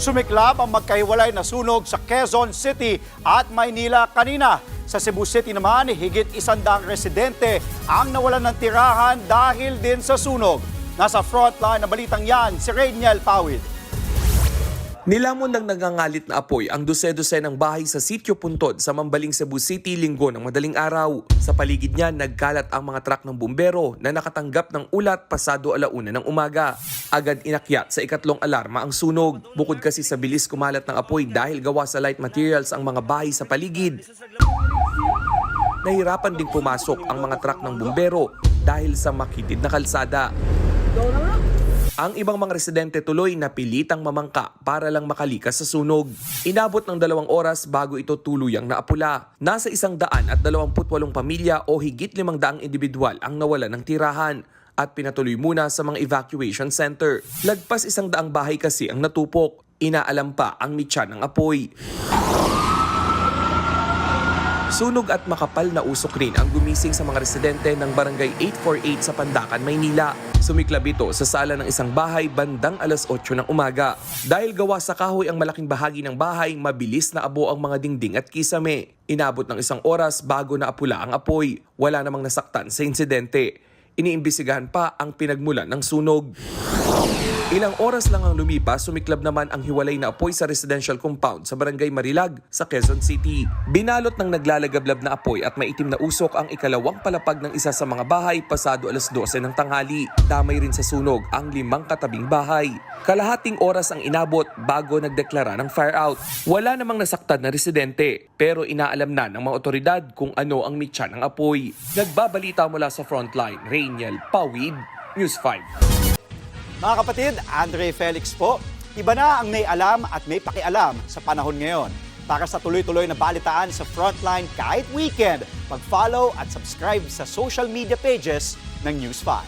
Sumiklab ang magkahiwalay na sunog sa Quezon City at Maynila kanina. Sa Cebu City naman, higit 100 residente ang nawalan ng tirahan dahil din sa sunog. Nasa frontline ng balitang yan, si Rainiel Pawid. Nilamon ng nagangalit na apoy ang dose-dose ng bahay sa Sitio Puntod sa Mambaling, Cebu City linggo ng madaling araw. Sa paligid niya, nagkalat ang mga truck ng bumbero na nakatanggap ng ulat pasado 1:00 ng umaga. Agad inakyat sa ikatlong alarma ang sunog. Bukod kasi sa bilis kumalat ng apoy dahil gawa sa light materials ang mga bahay sa paligid. Nahirapan ding pumasok ang mga truck ng bumbero dahil sa makitid na kalsada. Ang ibang mga residente tuloy napilitang mamangka para lang makalikas sa sunog. Inabot ng 2 oras bago ito tuluyang naapula. Nasa 128 pamilya o higit 500 individual ang nawalan ng tirahan at pinatuloy muna sa mga evacuation center. Lagpas 100 bahay kasi ang natupok. Inaalam pa ang mitya ng apoy. Sunog at makapal na usok rin ang gumising sa mga residente ng Barangay 848 sa Pandacan, Maynila. Sumiklab ito sa sala ng isang bahay bandang 8:00 ng umaga. Dahil gawa sa kahoy ang malaking bahagi ng bahay, mabilis na abo ang mga dingding at kisame. Inabot ng 1 oras bago naapula ang apoy. Wala namang nasaktan sa insidente. Iniimbisigahan pa ang pinagmulan ng sunog. Ilang oras lang ang lumipas, sumiklab naman ang hiwalay na apoy sa residential compound sa Barangay Marilag sa Quezon City. Binalot ng naglalagablab na apoy at maitim na usok ang ikalawang palapag ng isa sa mga bahay pasado 12:00 ng tanghali. Damay rin sa sunog ang 5 katabing bahay. Kalahating oras ang inabot bago nagdeklara ng fire out. Wala namang nasaktan na residente pero inaalam na ng mga otoridad kung ano ang mitya ng apoy. Nagbabalita mula sa frontline, Rainiel Pawid, News 5. Mga kapatid, Andre Felix po. Iba na ang may alam at may pakialam sa panahon ngayon. Para sa tuloy-tuloy na balitaan sa Frontline kahit weekend, mag-follow at subscribe sa social media pages ng News 5.